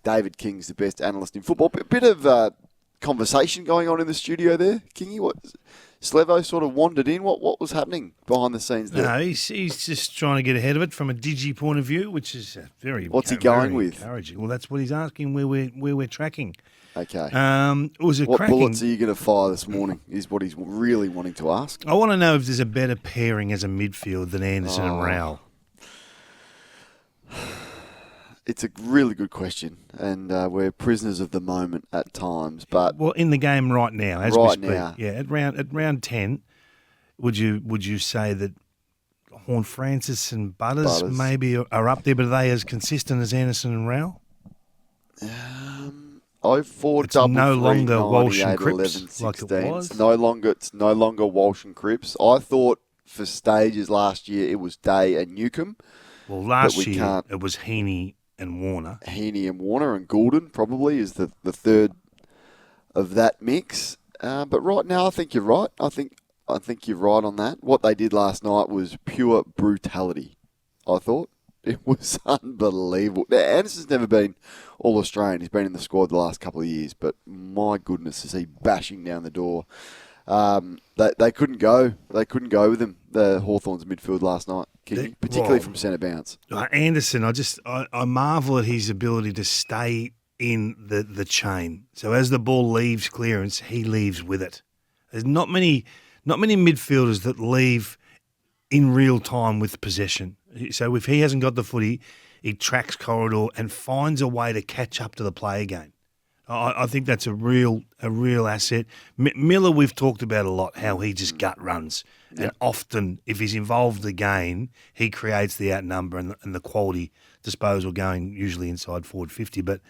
David King's the best analyst in football. A bit of conversation going on in the studio there, Kingy. What Slevo sort of wandered in. What was happening behind the scenes there? No, he's just trying to get ahead of it from a digi point of view, which is very What's he going very with? Encouraging. Well, that's what he's asking. Where we're tracking. Okay. It was what cracking. Bullets are you going to fire this morning? Is what he's really wanting to ask. I want to know if there's a better pairing as a midfield than Anderson and Rowell. It's a really good question, and we're prisoners of the moment at times. But in the game right now, as right we speak, now, at round 10, would you say that Horn Francis and Butters maybe are up there, but are they as consistent as Anderson and Rowell? 04 It's double no 3, longer Walsh and 98, Cripps 11, 16. like it was. It's no longer Walsh and Cripps. I thought for stages last year it was Day and Newcombe. Well, last year it was Heaney and Warner. Heaney and Warner and Goulden probably is the third of that mix. But right now I think you're right. I think you're right on that. What they did last night was pure brutality, I thought. It was unbelievable. Now, Anderson's never been All-Australian. He's been in the squad the last couple of years, but my goodness, is he bashing down the door. They couldn't go. They couldn't go with him, the Hawthorns midfield last night, particularly from centre bounce. Anderson, I marvel at his ability to stay in the chain. So as the ball leaves clearance, he leaves with it. There's not many midfielders that leave in real time with possession. So if he hasn't got the footy, he tracks corridor and finds a way to catch up to the play again. I think that's a real asset. Miller, we've talked about a lot, how he just gut runs. Yep. And often, if he's involved in the game, he creates the outnumber and the quality disposal going usually inside forward 50. But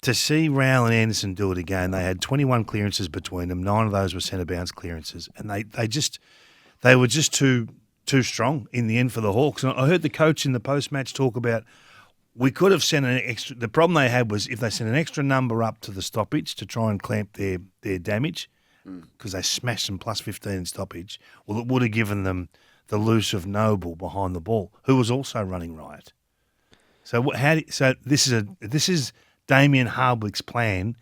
to see Rowell and Anderson do it again, they had 21 clearances between them. 9 of those were centre bounce clearances. And they were just too strong in the end for the Hawks. And I heard the coach in the post-match talk about we could have sent an extra. The problem they had was if they sent an extra number up to the stoppage to try and clamp their damage, because they smashed them plus 15 in stoppage, well, it would have given them the loose of Noble behind the ball, who was also running riot. So this is Damien Hardwick's plan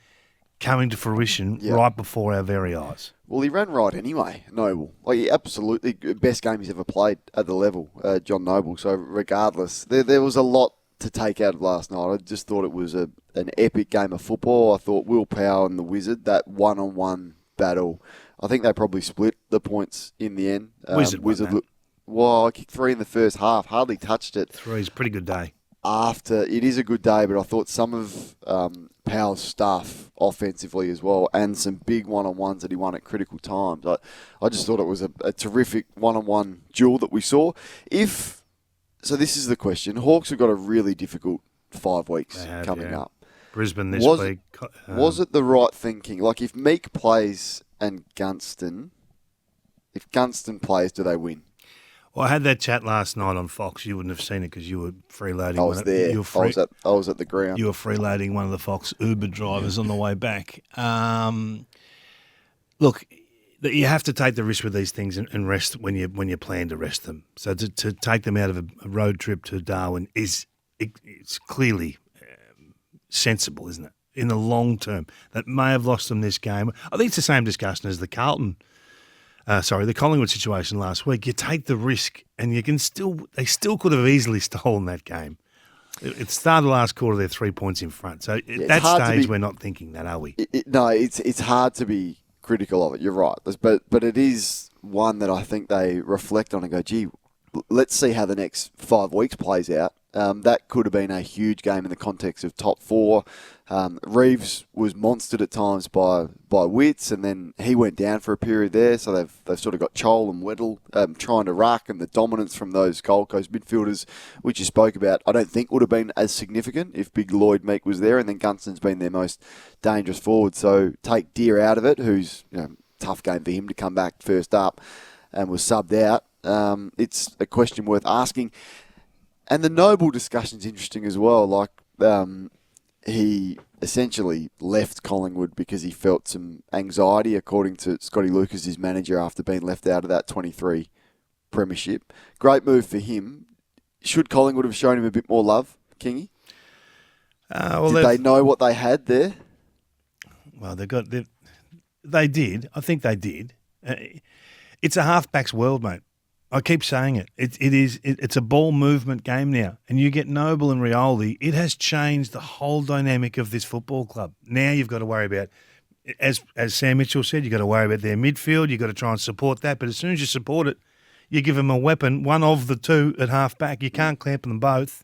coming to fruition right before our very eyes. Well, he ran right anyway, Noble. Like, absolutely, best game he's ever played at the level, John Noble. So regardless, there was a lot to take out of last night. I just thought it was an epic game of football. I thought Will Power and the Wizard, that one-on-one battle, I think they probably split the points in the end. Wizard I kicked 3 in the first half, hardly touched it. 3 is a pretty good day. It is a good day, but I thought some of Power's stuff offensively as well, and some big one-on-ones that he won at critical times. I just thought it was a terrific one-on-one duel that we saw. So this is the question. Hawks have got a really difficult 5 weeks coming up. Brisbane this week. Was it the right thinking? Like, if Meek plays and Gunston, if Gunston plays, do they win? Well, I had that chat last night on Fox. You wouldn't have seen it because you were freeloading. I was there. I was at the ground. You were freeloading one of the Fox Uber drivers on the way back. Look, you have to take the risk with these things and rest when you plan to rest them. So to take them out of a road trip to Darwin it's clearly sensible, isn't it? In the long term, that may have lost them this game. I think it's the same discussion as the Collingwood situation last week. You take the risk, and they still could have easily stolen that game. It started the last quarter, they're 3 points in front. So at that stage, we're not thinking that, are we? It's hard to be critical of it. You're right, but it is one that I think they reflect on and go, gee, let's see how the next 5 weeks plays out. That could have been a huge game in the context of top 4. Reeves was monstered at times by Witts, and then he went down for a period there. So they've sort of got Chol and Weddle trying to ruck, and the dominance from those Gold Coast midfielders, which you spoke about, I don't think would have been as significant if Big Lloyd Meek was there, and then Gunston's been their most dangerous forward. So take Deer out of it, who's tough game for him to come back first up, and was subbed out. It's a question worth asking. And the Noble discussion's interesting as well. Like, he essentially left Collingwood because he felt some anxiety, according to Scotty Lucas, his manager, after being left out of that 23 premiership. Great move for him. Should Collingwood have shown him a bit more love, Kingy? Did they know what they had there? Well, they did. I think they did. It's a halfback's world, mate. I keep saying it. It's a ball movement game now, and you get Noble and Rioli. It has changed the whole dynamic of this football club. Now you've got to worry about, as Sam Mitchell said, you've got to worry about their midfield. You've got to try and support that. But as soon as you support it, you give them a weapon, one of the two at halfback. You can't clamp them both.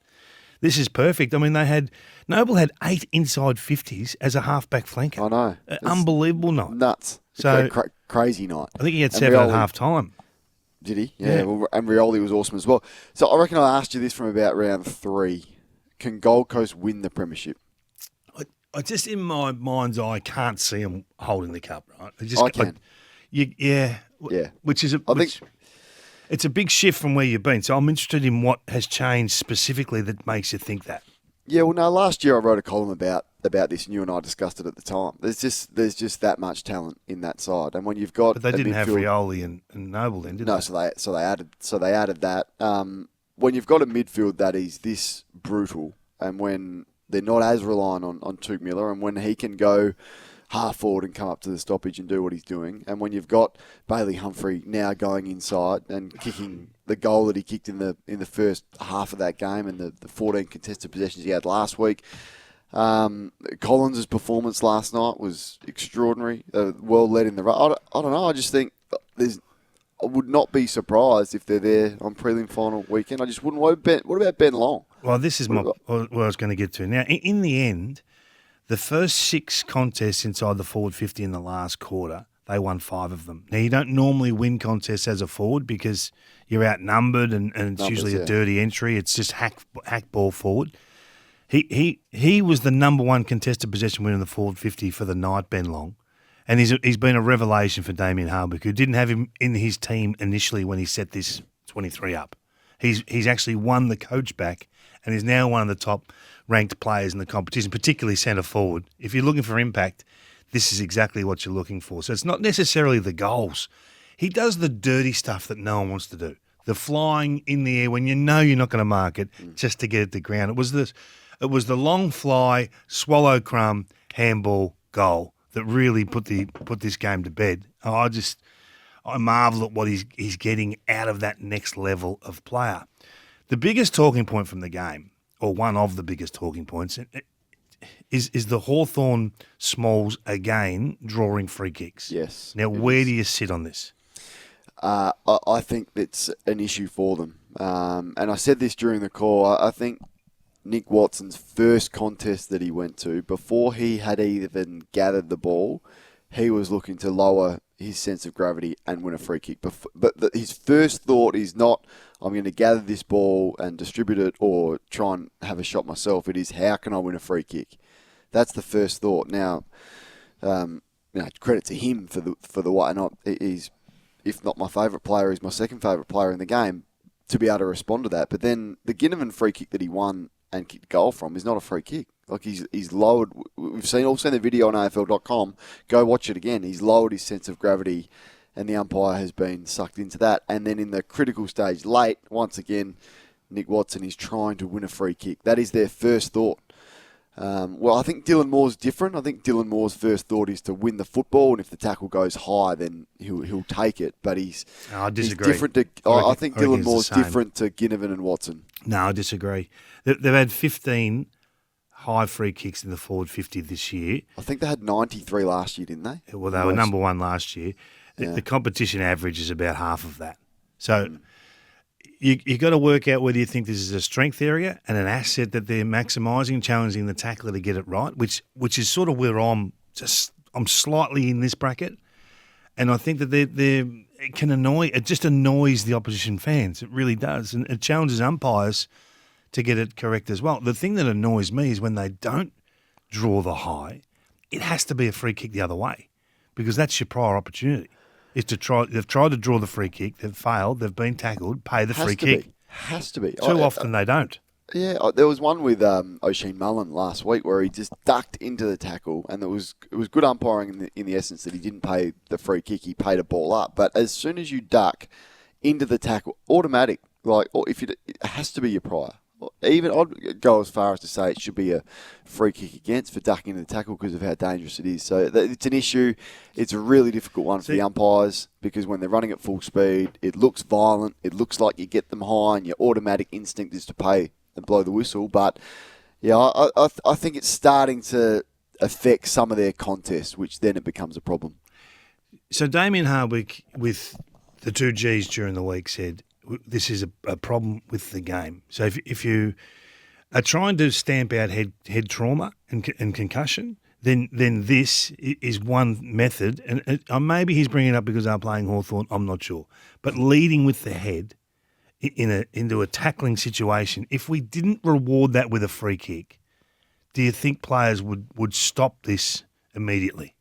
This is perfect. I mean, Noble had 8 inside 50s as a halfback flanker. I know. Unbelievable night. Nuts. So crazy night. I think he had 7 at half time. Did he? Yeah. Well, and Rioli was awesome as well. So I reckon I asked you this from about round 3. Can Gold Coast win the premiership? I just, in my mind's eye, can't see them holding the cup, right? I can. Yeah. Which is it's a big shift from where you've been. So I'm interested in what has changed specifically that makes you think that. Yeah, well, no, last year I wrote a column about this, and you and I discussed it at the time. There's just that much talent in that side, and when you've got, but they didn't have Rioli and Noble then, did they? No, so they added that. When you've got a midfield that is this brutal, and when they're not as reliant on Tuke Miller, and when he can go half forward and come up to the stoppage and do what he's doing, and when you've got Bailey Humphrey now going inside and kicking the goal that he kicked in the first half of that game and the 14 contested possessions he had last week. Collins' performance last night was extraordinary. Well led in the run. I don't know. I just think I would not be surprised if they're there on prelim final weekend. I just wouldn't. What about Ben Long? Well, this is what I was going to get to. Now, in the end, the first 6 contests inside the forward 50 in the last quarter, they won 5 of them. Now, you don't normally win contests as a forward because you're outnumbered and it's usually a dirty entry. It's just hack ball forward. He was the number 1 contested possession winner in the forward 50 for the night, Ben Long. And he's been a revelation for Damien Harbuck, who didn't have him in his team initially when he set this 23 up. He's actually won the coach back and is now one of the top ranked players in the competition, particularly centre forward. If you're looking for impact, this is exactly what you're looking for. So it's not necessarily the goals. He does the dirty stuff that no one wants to do. The flying in the air when you know you're not going to mark it just to get it to ground. It was the long fly, swallow crumb, handball goal that really put this game to bed. I marvel at what he's getting out of that next level of player. The biggest talking point from the game, or one of the biggest talking points, is the Hawthorn Smalls again drawing free kicks. Yes. Now, where do you sit on this? I think it's an issue for them. And I said this during the call. I think Nick Watson's first contest that he went to, before he had even gathered the ball, he was looking to lower his sense of gravity and win a free kick. But his first thought is not, I'm going to gather this ball and distribute it or try and have a shot myself. It is, how can I win a free kick? That's the first thought. Now, credit to him for the way. Not he's, if not my favourite player, he's my second favourite player in the game to be able to respond to that. But then the Ginnivan free kick that he won and kicked goal from is not a free kick. Like he's lowered. We've all seen the video on AFL.com. Go watch it again. He's lowered his sense of gravity, and the umpire has been sucked into that. And then in the critical stage, late, once again, Nick Watson is trying to win a free kick. That is their first thought. Well, I think Dylan Moore's different. I think Dylan Moore's first thought is to win the football, and if the tackle goes high, then he'll take it. But I disagree. He's different to. I think Dylan Moore's different to Ginnivan and Watson. No, I disagree. They've had 15 high free kicks in the forward 50 this year. I think they had 93 last year, didn't they? Well, they were number 1 last year. The competition average is about half of that. So you got to work out whether you think this is a strength area and an asset that they're maximising, challenging the tackler to get it right, which is sort of where I'm slightly in this bracket. And I think that it just annoys the opposition fans. It really does. And it challenges umpires to get it correct as well. The thing that annoys me is when they don't draw the high, it has to be a free kick the other way because that's your prior opportunity. They've tried to draw the free kick, they've failed, they've been tackled, pay the free kick. Has to be. Too often they don't. Yeah, there was one with O'Sheen Mullen last week where he just ducked into the tackle, and it was good umpiring in the essence that he didn't pay the free kick, he paid a ball up. But as soon as you duck into the tackle, automatic, it has to be your prior. even I'd go as far as to say it should be a free kick against for ducking into the tackle because of how dangerous it is. So it's an issue. It's a really difficult one for the umpires because when they're running at full speed, it looks violent. It looks like you get them high and your automatic instinct is to pay and blow the whistle. But, yeah, I think it's starting to affect some of their contests, which then it becomes a problem. So Damien Hardwick, with the 2Gs during the week, said this is a problem with the game. So if you are trying to stamp out head trauma and concussion, then this is one method. And maybe he's bringing it up because they're playing Hawthorn. I'm not sure. But leading with the head into a tackling situation, if we didn't reward that with a free kick, do you think players would stop this immediately?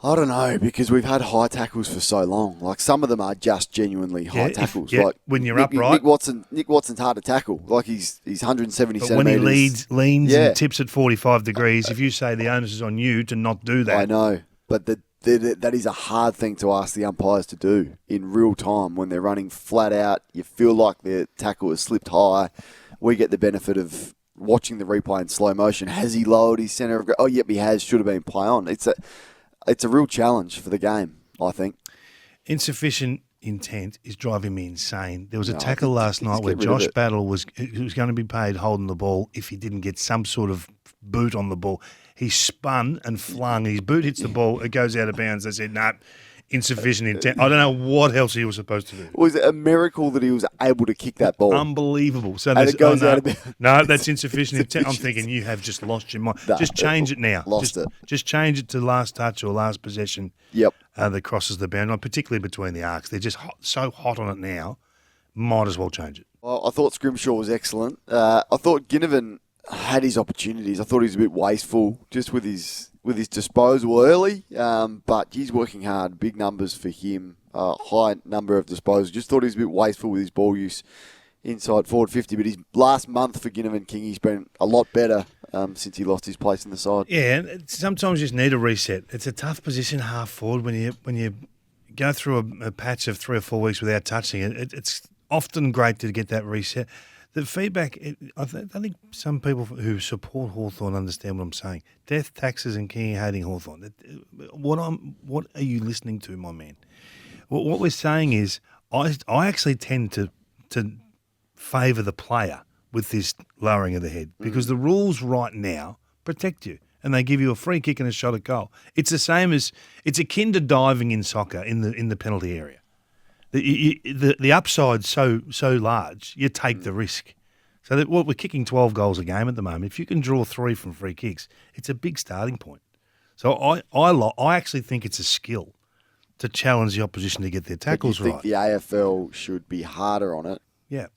I don't know, because we've had high tackles for so long. Like, some of them are just genuinely high tackles. Like when you're upright. Nick Watson's hard to tackle. Like, he's 170 but centimetres. When he leans and tips at 45 degrees, if you say the onus is on you to not do that. I know, but that is a hard thing to ask the umpires to do in real time when they're running flat out. You feel like their tackle has slipped high. We get the benefit of watching the replay in slow motion. Has he lowered his centre of... Oh, yep, he has. Should have been play on. It's a real challenge for the game, I think. Insufficient intent is driving me insane. There was a tackle last night where Josh Battle was going to be paid holding the ball if he didn't get some sort of boot on the ball. He spun and flung. His boot hits the ball. It goes out of bounds. They said, no, insufficient intent. I don't know what else he was supposed to do. Was it a miracle that he was able to kick that ball? Unbelievable. So and it goes out of bounds. No, that's insufficient intent. I'm thinking you have just lost your mind. No, just change it now. It. Just change it to last touch or last possession. Yep. That crosses the boundary, particularly between the arcs. They're just so hot on it now. Might as well change it. Well, I thought Scrimshaw was excellent. I thought Ginnivan had his opportunities. I thought he was a bit wasteful just with his disposal early, but he's working hard. Big numbers for him. High number of disposals. Just thought he was a bit wasteful with his ball use inside forward 50. But his last month for Ginnivan King, he's been a lot better since he lost his place in the side. Yeah, and sometimes you just need a reset. It's a tough position half forward when you go through a patch of 3 or 4 weeks without touching it. It's often great to get that reset. The feedback, I think some people who support Hawthorn understand what I'm saying. Death, taxes and King hating Hawthorn. What are you listening to, my man? What we're saying is I actually tend to favour the player with this lowering of the head because the rules right now protect you and they give you a free kick and a shot at goal. It's the same as – it's akin to diving in soccer in the penalty area. The upside's so large, you take the risk. So we're kicking 12 goals a game at the moment. If you can draw 3 from free kicks, it's a big starting point. So I actually think it's a skill to challenge the opposition to get their tackles right. I think the AFL should be harder on it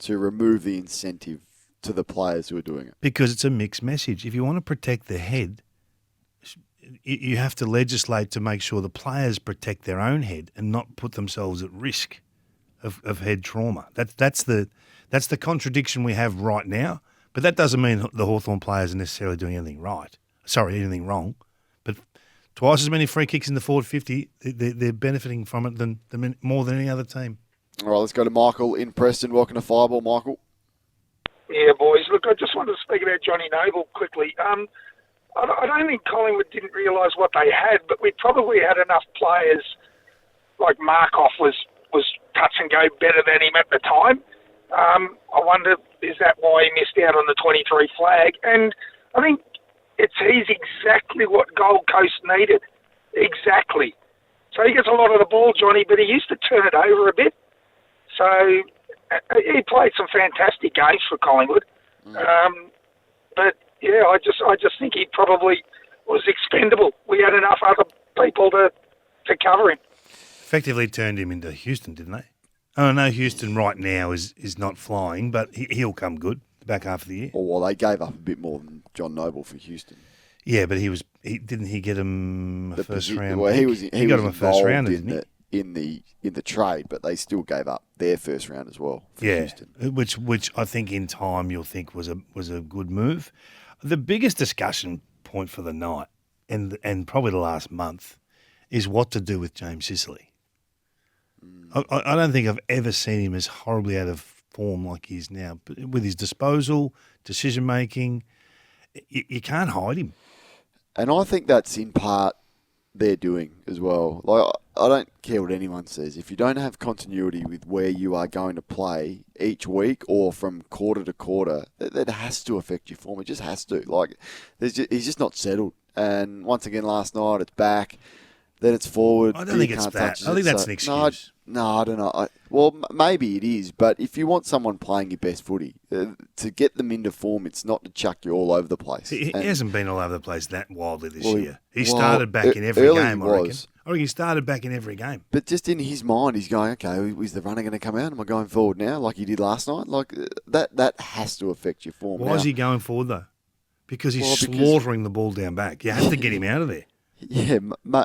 to remove the incentive to the players who are doing it. Because it's a mixed message. If you want to protect the head, you have to legislate to make sure the players protect their own head and not put themselves at risk of head trauma. That's the contradiction we have right now. But that doesn't mean the Hawthorn players are necessarily doing anything wrong. But twice as many free kicks in the forward 50, they're benefiting from it than more than any other team. All right, let's go to Michael in Preston. Welcome to Fireball, Michael. Yeah, boys. Look, I just wanted to speak about Johnny Noble quickly. I don't think Collingwood didn't realise what they had, but we probably had enough players, like Markov was touch and go better than him at the time. I wonder, is that why he missed out on the 23 flag? And I think he's exactly what Gold Coast needed. Exactly. So he gets a lot of the ball, Johnny, but he used to turn it over a bit. So he played some fantastic games for Collingwood. But yeah, I just think he probably was expendable. We had enough other people to cover him. Effectively turned him into Houston, didn't they? Oh, no, Houston right now is not flying, but he'll come good the back half of the year. Well, they gave up a bit more than John Noble for Houston. Yeah, but didn't he get him a first round? Well, he got him a first round, didn't he? In the trade, but they still gave up their first round as well for Houston. Which I think in time you'll think was a good move. The biggest discussion point for the night and probably the last month is what to do with James Sicily. I don't think I've ever seen him as horribly out of form like he is now, but with his disposal, decision making, you can't hide him. And I think that's in part they're doing as well. Like, I don't care what anyone says. If you don't have continuity with where you are going to play each week or from quarter to quarter, that has to affect your form. It just has to. Like, he's just not settled. And once again, last night, it's back. Then it's forward. I don't think it's that. I think that's an excuse. No, I don't know. Maybe it is, but if you want someone playing your best footy, to get them into form, it's not to chuck you all over the place. He hasn't been all over the place that wildly this year. He started back in every game, I reckon. I reckon he started back in every game. But just in his mind, he's going, okay, is the runner going to come out? Am I going forward now like he did last night? Like, that has to affect your form. Why is he going forward, though? Because he's slaughtering the ball down back. You have to get him out of there. Yeah,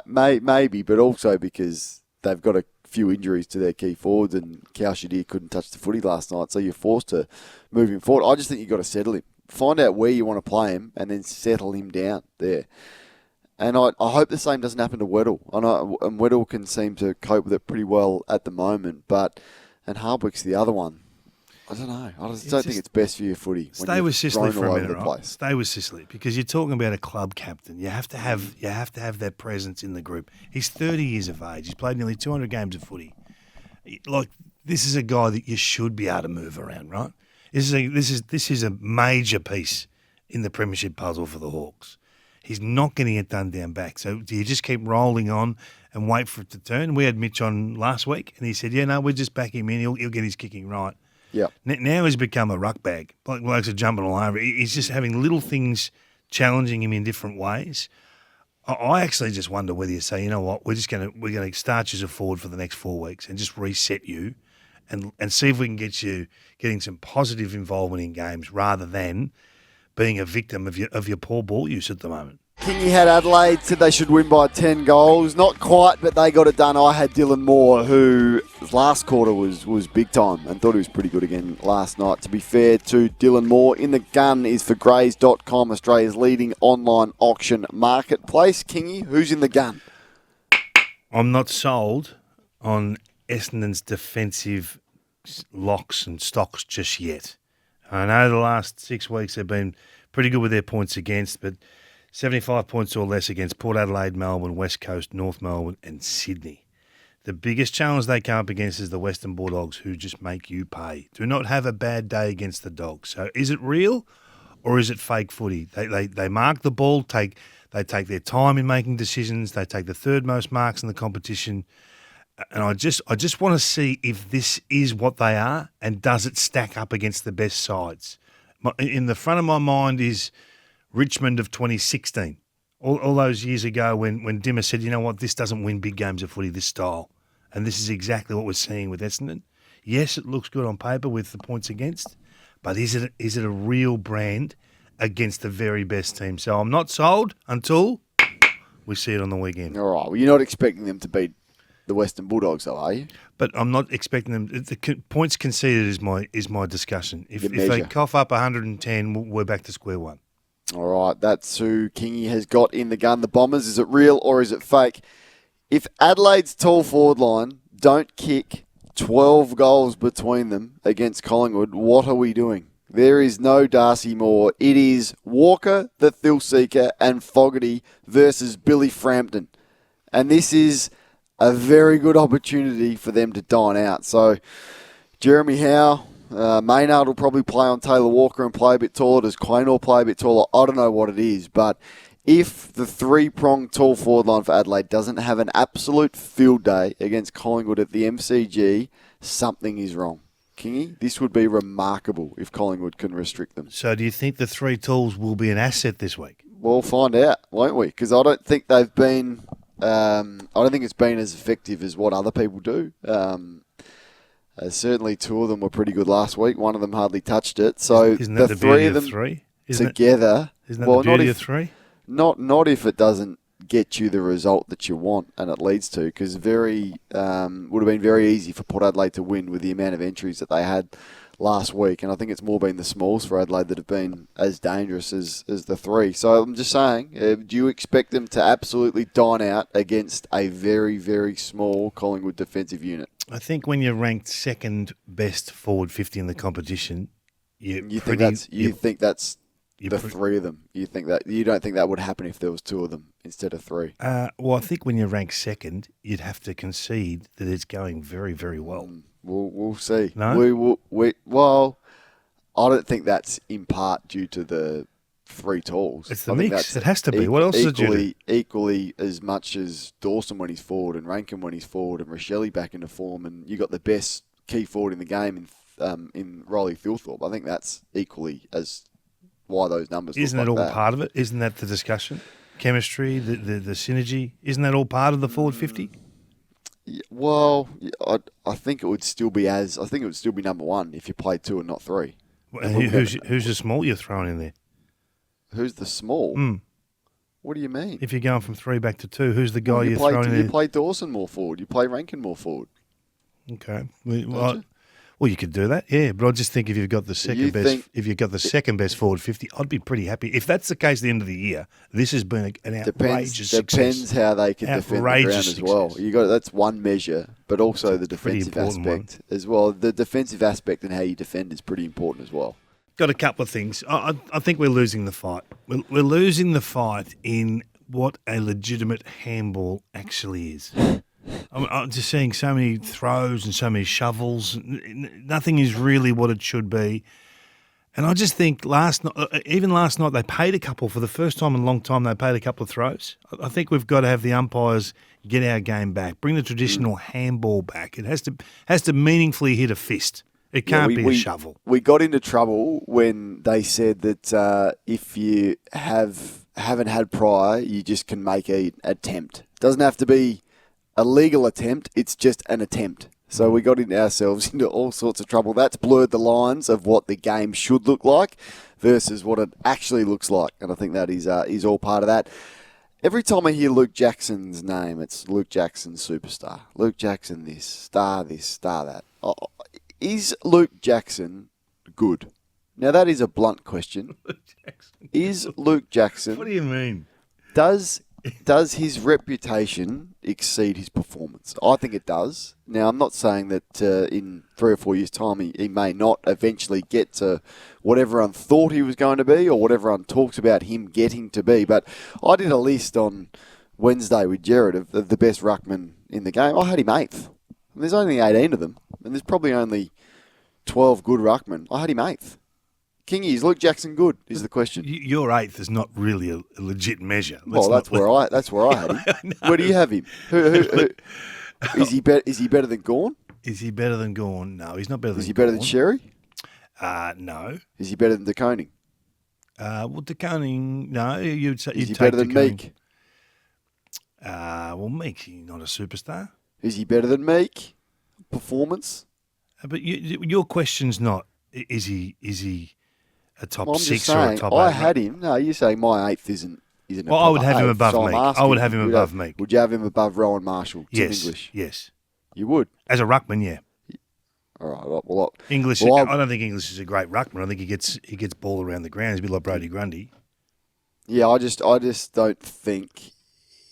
maybe, but also because they've got a few injuries to their key forwards and Kaushadir couldn't touch the footy last night, so you're forced to move him forward. I just think you've got to settle him. Find out where you want to play him and then settle him down there. And I hope the same doesn't happen to Weddle. And Weddle can seem to cope with it pretty well at the moment, and Hardwick's the other one. I don't know. I just don't think it's best for your footy. Stay with Sicily for a minute, right? Stay with Sicily because you're talking about a club captain. You have to have that presence in the group. He's 30 years of age. He's played nearly 200 games of footy. Like, this is a guy that you should be able to move around, right? This is a major piece in the premiership puzzle for the Hawks. He's not getting it done down back. So do you just keep rolling on and wait for it to turn? We had Mitch on last week, and he said, "Yeah, no, we'll just back him in. He'll get his kicking right." Yeah. Now he's become a ruck bag. Blokes are jumping all over. He's just having little things challenging him in different ways. I actually just wonder whether you say, you know what, we're going to start you as a forward for the next 4 weeks and just reset you, and see if we can get you getting some positive involvement in games rather than being a victim of your poor ball use at the moment. Kingy had Adelaide, said they should win by 10 goals. Not quite, but they got it done. I had Dylan Moore, who last quarter was big time and thought he was pretty good again last night. To be fair to Dylan Moore, In the Gun is for Grays.com, Australia's leading online auction marketplace. Kingy, who's in the gun? I'm not sold on Essendon's defensive locks and stocks just yet. I know the last 6 weeks they've been pretty good with their points against, but 75 points or less against Port Adelaide, Melbourne, West Coast, North Melbourne and Sydney. The biggest challenge they come up against is the Western Bulldogs, who just make you pay. Do not have a bad day against the Dogs. So is it real or is it fake footy? They mark the ball, they take their time in making decisions, they take the third most marks in the competition. And I just want to see if this is what they are and does it stack up against the best sides. In the front of my mind is Richmond of 2016, all those years ago when Dimmer said, you know what, this doesn't win big games of footy, this style. And this is exactly what we're seeing with Essendon. Yes, it looks good on paper with the points against, but is it a real brand against the very best team? So I'm not sold until we see it on the weekend. All right, well, you're not expecting them to beat the Western Bulldogs, though, are you? But I'm not expecting them. The points conceded is my discussion. If they cough up 110, we're back to square one. All right, that's who Kingy has got in the gun. The Bombers, is it real or is it fake? If Adelaide's tall forward line don't kick 12 goals between them against Collingwood, what are we doing? There is no Darcy Moore. It is Walker, the thrill seeker, and Fogarty versus Billy Frampton. And this is a very good opportunity for them to dine out. So, Jeremy Howe, Maynard will probably play on Taylor Walker and play a bit taller. Does Quaynor play a bit taller? I don't know what it is, but if the three-pronged tall forward line for Adelaide doesn't have an absolute field day against Collingwood at the MCG, something is wrong. Kingy, this would be remarkable if Collingwood can restrict them. So do you think the three tools will be an asset this week? We'll find out, won't we? Because I don't think they've been... I don't think it's been as effective as what other people do. Certainly two of them were pretty good last week. One of them hardly touched it. So isn't that the three of them together... Isn't that the beauty of three? Not if it doesn't get you the result that you want and it leads to, because would have been very easy for Port Adelaide to win with the amount of entries that they had last week, and I think it's more been the smalls for Adelaide that have been as dangerous as the three. So I'm just saying, do you expect them to absolutely dine out against a very, very small Collingwood defensive unit? I think when you're ranked second best forward 50 in the competition, You think that's the three of them? You don't think that would happen if there was two of them instead of three? Well, I think when you're ranked second, you'd have to concede that it's going very, very well. We'll see. No? Well, I don't think that's in part due to the three talls. It's the mix. It has to be. What else is it due to? Equally as much as Dawson when he's forward and Rankin when he's forward and Rochelle back into form, and you got the best key forward in the game in Riley Thilthorpe. I think that's equally as why those numbers. Isn't look it like all that. part of it? Isn't that the discussion? Chemistry, the synergy. Isn't that all part of the forward 50? Yeah, well, I think it would still be number one if you played two and not three. Who's the small you're throwing in there? Who's the small? What do you mean? If you're going from three back to two, who's the guy you're throwing in there? You play Dawson more forward. You play Rankin more forward. Okay. Well, you could do that, yeah. But I just think if you've got the second best forward 50, I'd be pretty happy. If that's the case at the end of the year, this has been an outrageous success. Depends how they can defend the ground as well. That's one measure, but also the defensive aspect as well. The defensive aspect and how you defend is pretty important as well. Got a couple of things. I think we're losing the fight. We're losing the fight in what a legitimate handball actually is. I'm just seeing so many throws and so many shovels. Nothing is really what it should be. And I just think even last night, they paid a couple. For the first time in a long time, they paid a couple of throws. I think we've got to have the umpires get our game back, bring the traditional handball back. It has to meaningfully hit a fist. It can't be a shovel. We got into trouble when they said that if you haven't had prior, you just can make an attempt. It doesn't have to be a legal attempt, it's just an attempt. So we got ourselves into all sorts of trouble. That's blurred the lines of what the game should look like versus what it actually looks like. And I think that is all part of that. Every time I hear Luke Jackson's name, it's Luke Jackson superstar. Luke Jackson this, star that. Is Luke Jackson good? Now that is a blunt question. Is Luke Jackson... What do you mean? Does his reputation exceed his performance? I think it does. Now, I'm not saying that in 3 or 4 years' time he may not eventually get to what everyone thought he was going to be or what everyone talks about him getting to be. But I did a list on Wednesday with Jared of the best ruckman in the game. I had him 8th. And there's only 18 of them. And there's probably only 12 good ruckmen. I had him 8th. Kingy, is Luke Jackson good? Is the question. Your 8th is not really a legit measure. That's where I had him. Where do you have him? Who is he better than Gawn? Is he better than Gawn? No, he's not better than Gawn. Is he better than Sherry? No. Is he better than De Koning? De Koning, no. You'd say is he better than Meek? Meek, he's not a superstar. Is he better than Meek? Performance? But your question's not is he a top 6 or a top 8? I had him. No, you're saying my 8th isn't. Well, I would have him above Meek. I would have him above Meek. Would you have him above Rowan Marshall? Yes. English? Yes. You would? As a ruckman, yeah. All right. Well, English. I don't think English is a great ruckman. I think he gets ball around the ground. He's a bit like Brodie Grundy. Yeah, I just don't think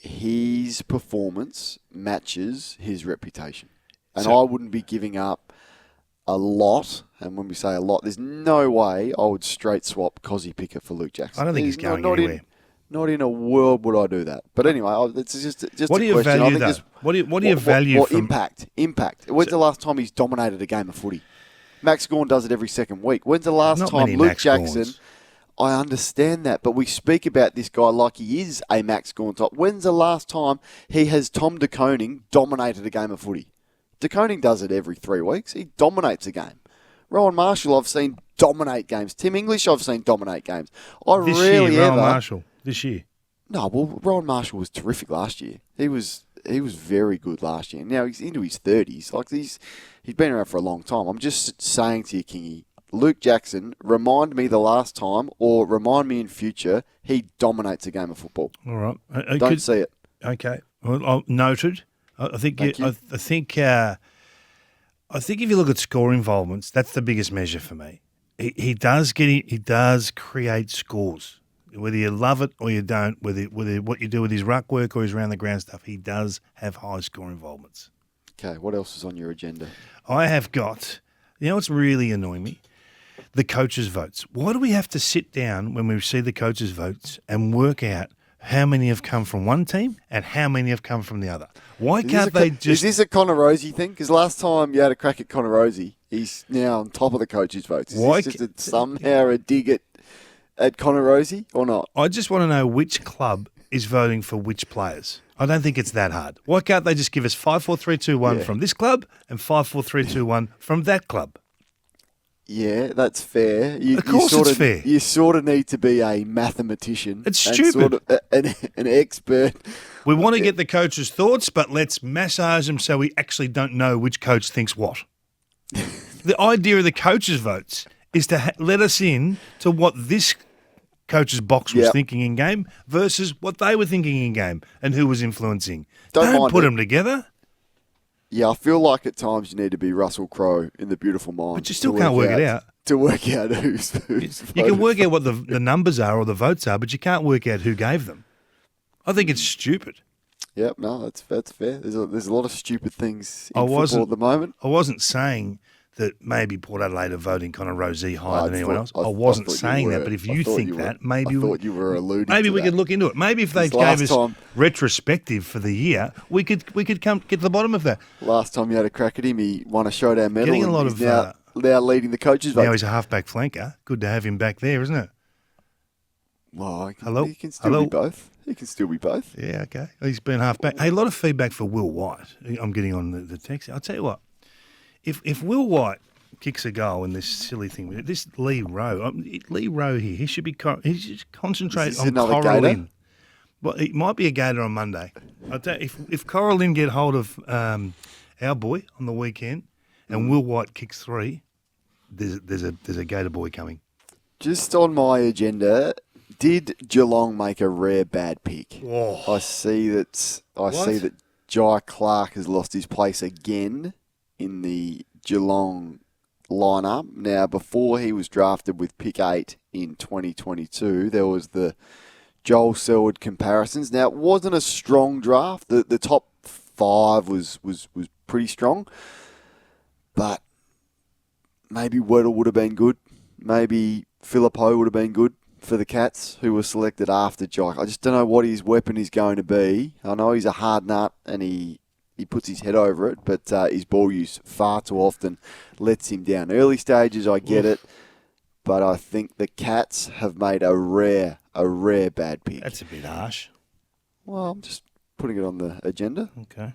his performance matches his reputation, and I wouldn't be giving up a lot. And when we say a lot, there's no way I would straight swap Cozzy Pickett for Luke Jackson. I don't think he's going anywhere. Not in a world would I do that. But anyway, it's just what a do you question. Value, though? What do you value from impact? When's the last time he's dominated a game of footy? Max Gawn does it every second week. When's the last time Luke Jackson? Gawns. I understand that, but we speak about this guy like he is a Max Gawn type. When's the last time he has Tom De Koning dominated a game of footy? De Koning does it every 3 weeks. He dominates a game. Rowan Marshall, I've seen dominate games. Tim English, I've seen dominate games. Rowan Marshall this year. No, well, Rowan Marshall was terrific last year. He was very good last year. Now he's into his 30s. Like he's been around for a long time. I'm just saying to you, Kingy, Luke Jackson, remind me the last time, or remind me in future, he dominates a game of football. All right, don't see it. Okay, well, noted. I think if you look at score involvements, that's the biggest measure for me. He does create scores, whether you love it or you don't. Whether what you do with his ruck work or his round the ground stuff, he does have high score involvements. Okay, what else is on your agenda? I have got, what's really annoying me? The coaches' votes. Why do we have to sit down when we see the coaches' votes and work out how many have come from one team and how many have come from the other? Why can't they just... Is this a Connor Rosie thing? Because last time you had a crack at Connor Rosie, he's now on top of the coaches' votes. Is this just somehow a dig at Connor Rosie or not? I just want to know which club is voting for which players. I don't think it's that hard. Why can't they just give us 5, 4, 3, 2, 1 from this club and 5, 4, 3, 2, 1 from that club? Yeah, that's fair. Of course it's fair. You sort of need to be a mathematician. It's stupid. Sort of an expert. We want to get the coach's thoughts, but let's massage them so we actually don't know which coach thinks what. The idea of the coach's votes is to let us in to what this coach's box was thinking in game versus what they were thinking in game and who was influencing. Don't put them together. Yeah, I feel like at times you need to be Russell Crowe in The Beautiful Mind. But you still can't work it out. To work out who's You can work out what the numbers are or the votes are, but you can't work out who gave them. I think it's stupid. Yep, no, that's fair. There's a lot of stupid things in football at the moment. I wasn't saying that maybe Port Adelaide are voting Connor Rosie higher than anyone else. I wasn't saying that, but if you think that, maybe I thought you were alluding to maybe we that. could look into it. Maybe if they gave us retrospective for the year, we could come get to the bottom of that. Last time you had a crack at him, he won a showdown medal. Getting a lot of now leading the coaches vote. Now he's a halfback flanker. Good to have him back there, isn't it? Well, he can still be both. He can still be both. Yeah, okay. He's been halfback. Hey, a lot of feedback for Will White. I'm getting on the text. I'll tell you what. If Will White kicks a goal in this silly thing, this Lee Rowe here, he should concentrate on Coral Lynn. Well, it might be a gator on Monday. I'll tell you, if Coral Lynn get hold of our boy on the weekend and Will White kicks 3, there's a gator boy coming. Just on my agenda, did Geelong make a rare bad pick? Oh. I see that Jai Clark has lost his place again in the Geelong lineup. Now, before he was drafted with pick 8 in 2022, there was the Joel Selwood comparisons. Now, it wasn't a strong draft. The top 5 was pretty strong, but maybe Weddle would have been good. Maybe Phillippo would have been good for the Cats, who were selected after Jock. I just don't know what his weapon is going to be. I know he's a hard nut and he puts his head over it, but his ball use far too often lets him down. Early stages, I get it, but I think the Cats have made a rare bad pick. That's a bit harsh. Well, I'm just putting it on the agenda. Okay.